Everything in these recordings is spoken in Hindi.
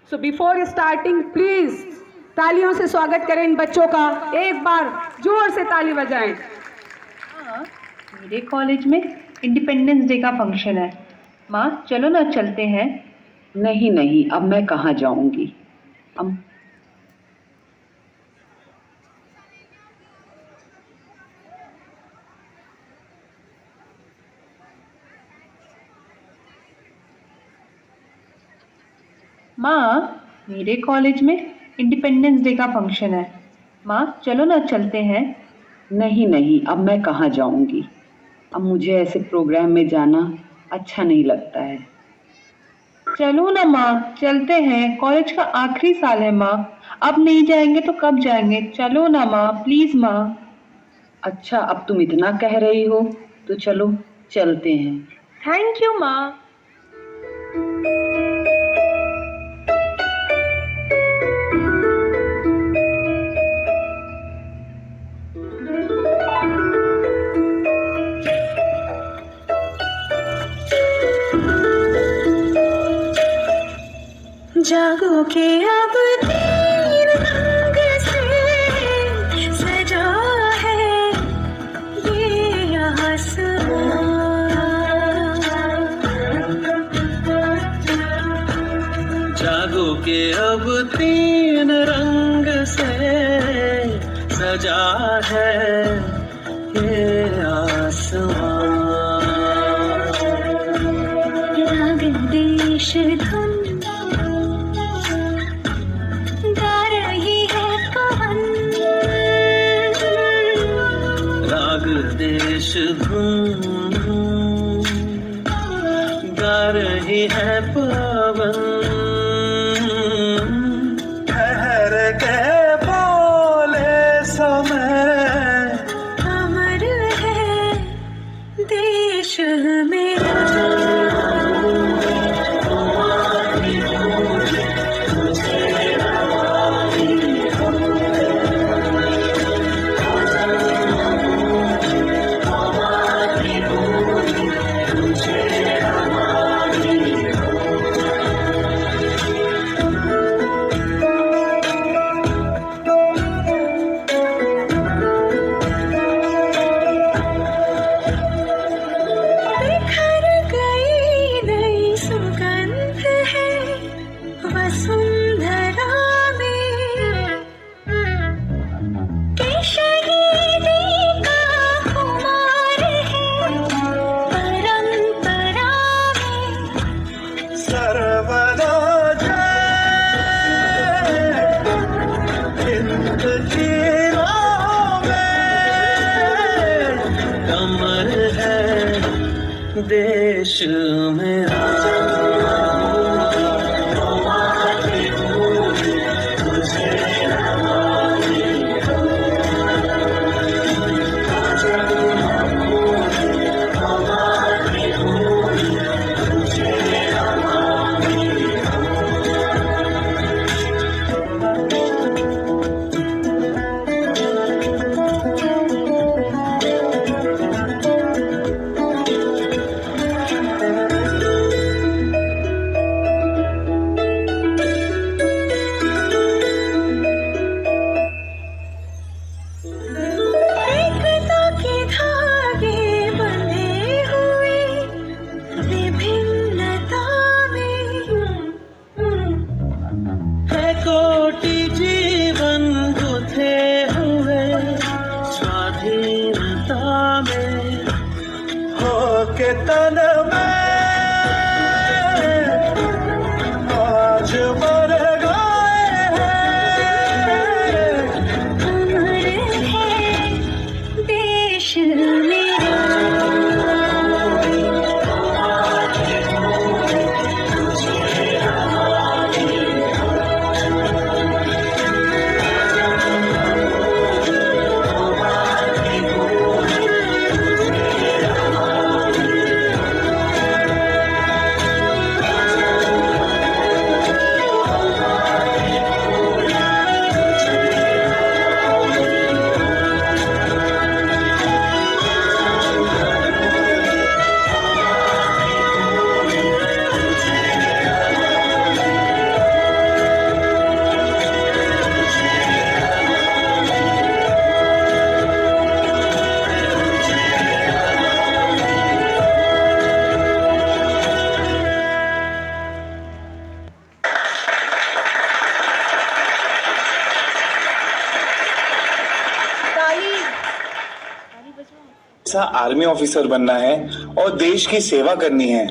सो बिफोर स्टार्टिंग प्लीज तालियों से स्वागत करें इन बच्चों का। एक बार जोर से ताली बजाएं। मेरे कॉलेज में इंडिपेंडेंस डे का फंक्शन है। माँ चलो ना, चलते हैं। नहीं नहीं, अब मैं कहाँ जाऊंगी। अब माँ मेरे कॉलेज में इंडिपेंडेंस डे का फंक्शन है। माँ चलो ना, चलते हैं। नहीं नहीं, अब मैं कहाँ जाऊंगी। अब मुझे ऐसे प्रोग्राम में जाना अच्छा नहीं लगता है। चलो ना माँ, चलते हैं। कॉलेज का आखिरी साल है माँ, अब नहीं जाएंगे तो कब जाएंगे। चलो ना माँ, प्लीज माँ। अच्छा, अब तुम इतना कह रही हो तो चलो चलते हैं। थैंक यू माँ। जागो के अब तीन रंग से सजा है ये आसमां। जागो के अब तीन रंग से सजा है ये आसमां। राग देश धुन गा रही है पवन। राग देश धुन गा रही है पवन। ठहर के बोले समय अमर है देश मेरा। बिखर गई नई सुगंध है वसुंधरा में के शहीदी का खुमार है परंपरा में। सर्वदा जय हिंद की राह में कमर है देश मेरा। एकता के धागे बंधे हुए विभिन्नता में। है कोटि जीवन गुथे हुए स्वाधीनता में। हो के तन में आज मर गए हैं। अमर है देश मेरा। जैसा आर्मी ऑफिसर बनना है और देश की सेवा करनी है।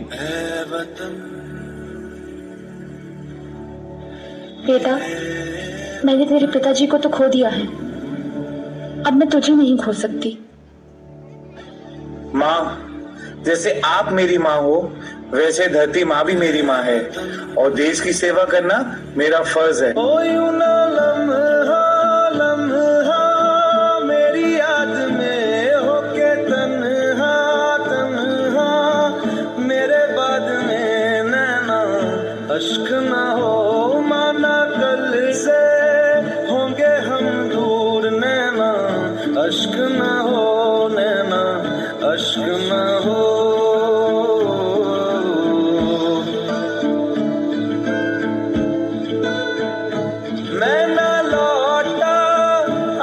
बेटा, मैंने तेरे पिताजी को तो खो दिया है, अब मैं तुझे नहीं खो सकती। माँ, जैसे आप मेरी माँ हो वैसे धरती माँ भी मेरी माँ है और देश की सेवा करना मेरा फर्ज है। ओ यूं ना लम्हा लम्हा मेरी याद में होके तन्हा तन्हा, मेरे बाद में नैना अश्क ना हो, माना कल से होंगे हम दूर, नैना अश्क ना हो, नैना अश्क ना हो। मैं ना लौटा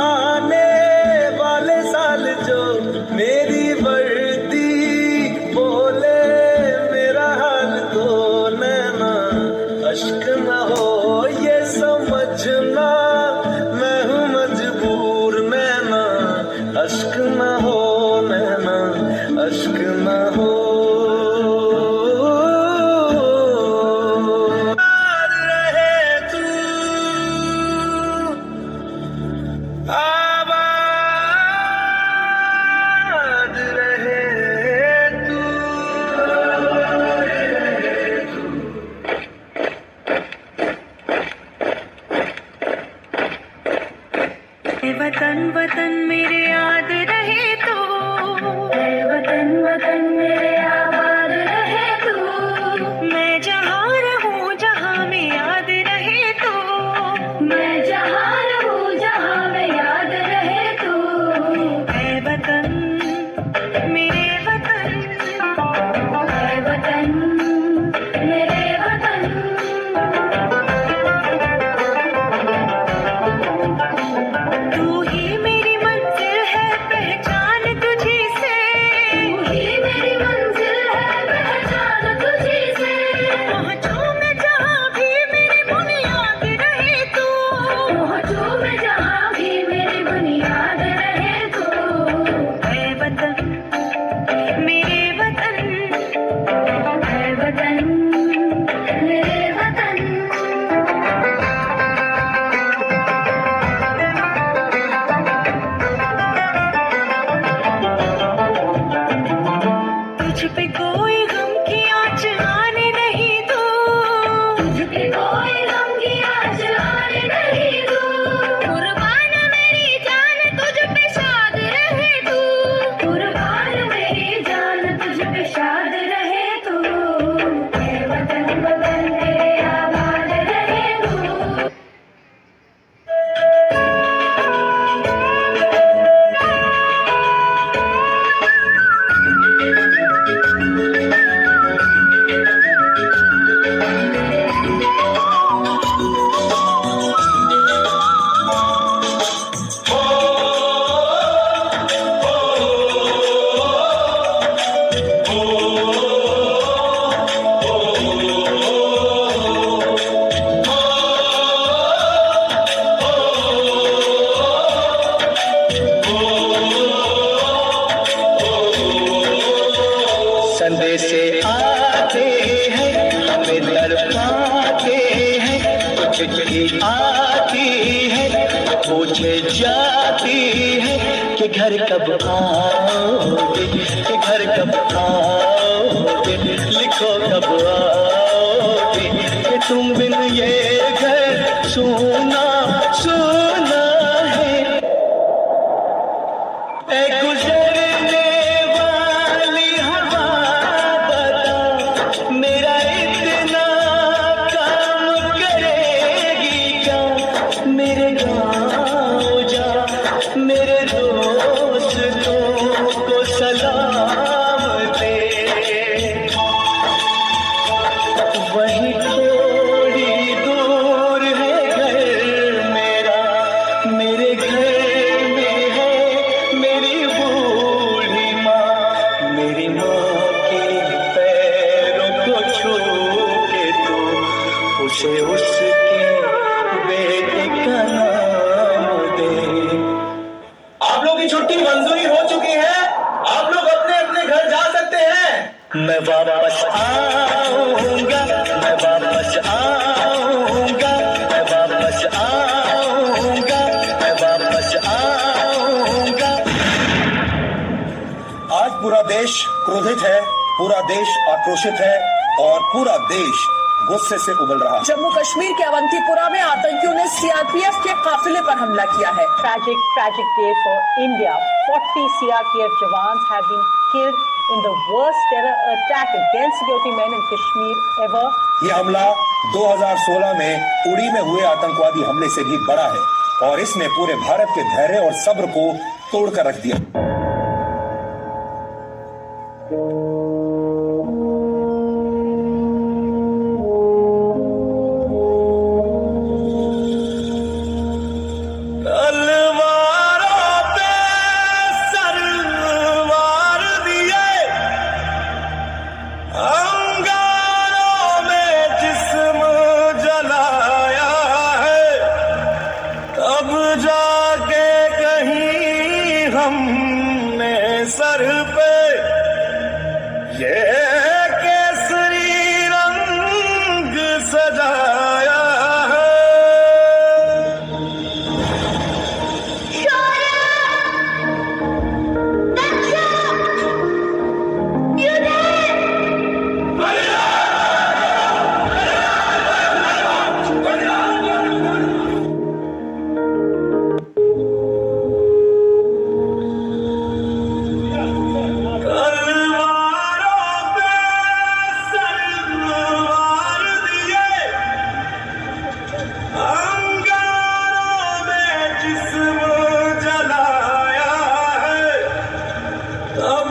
आने वाले साल जो मेरी वर्दी बोले मेरा हाल तो, नैना अश्क ना हो ये समझना मैं हूँ मजबूर, नैना अश्क ना हो, नैना अश्क ना हो। आबाद रहे तू। वतन वतन मेरे याद रहे तो, वतन वतन मेरे आबाद रहे तू, मैं जहाँ रहूँ जहाँ में याद रहे तो, मैं जहाँ रहूँ जहाँ में याद रहे तू। ऐ वतन मेरे वतन, ऐ वतन मेरे वतन, तू ही मेरी मंजिल है पहचान तुझी से, तू ही मेरी मंजिल है पहचान तुझी से। पहुँचूं मैं जहाँ भी मेरी बुनियाद रहे तू, पहुँचूं मैं जहाँ भी मेरी बुनियाद रहे तू। ऐ वतन मेरे वतन, ऐ वतन मेरे वतन, तुझ पे कोई गम की आँच आने नहीं दूँ, तुझ पे कोई गम की आँच आने नहीं दूँ। कुर्बान मेरी जान तुझ पे शाद रहे तू, कुर्बान मेरी जान तुझ पे शाद रहे तू। ऐ वतन वतन मेरे आबाद रहे तू। संदेशे आते हैं हमें तड़पाते हैं, कुछ चिट्ठी आती है पूछे जाती है कि घर कब आओगे, कि घर कब आओगे, लिखो कब आओगे, कि तुम बिन ये घर सुना सुना है। ऐ गुजरने वाली हवा बता, मेरा इतना काम करेगी क्या, मेरे गाँव जा मेरे दोस्तों को सलाम दे। वहीं थोड़ी दूर है घर मेरा, मेरे घर में है मेरी बूढ़ी माँ, मेरी माँ के पैरों को छू के तो उसे उसके बेटे का नाम दे। आप लोग की छुट्टी मंजूरी हो चुकी है, आप लोग मैं वापस आऊंगा, मैं वापस आऊंगा, मैं वापस आऊंगा, मैं वापस आऊंगा। आज पूरा देश क्रोधित है, पूरा देश आक्रोशित है और पूरा देश गुस्से से उबल रहा है। जम्मू कश्मीर के अवंतीपुरा में आतंकियों ने सीआरपीएफ के काफिले पर हमला किया है। Tragic day for India. 40 CRPF jawans have been killed in the worst terror attack against security men in Kashmir ever. ये हमला 2016 में उड़ी में हुए आतंकवादी हमले से भी बड़ा है और इसने पूरे भारत के धैर्य और सब्र को तोड़कर रख दिया। सर पे ये केसरी रंग सजाया है। अब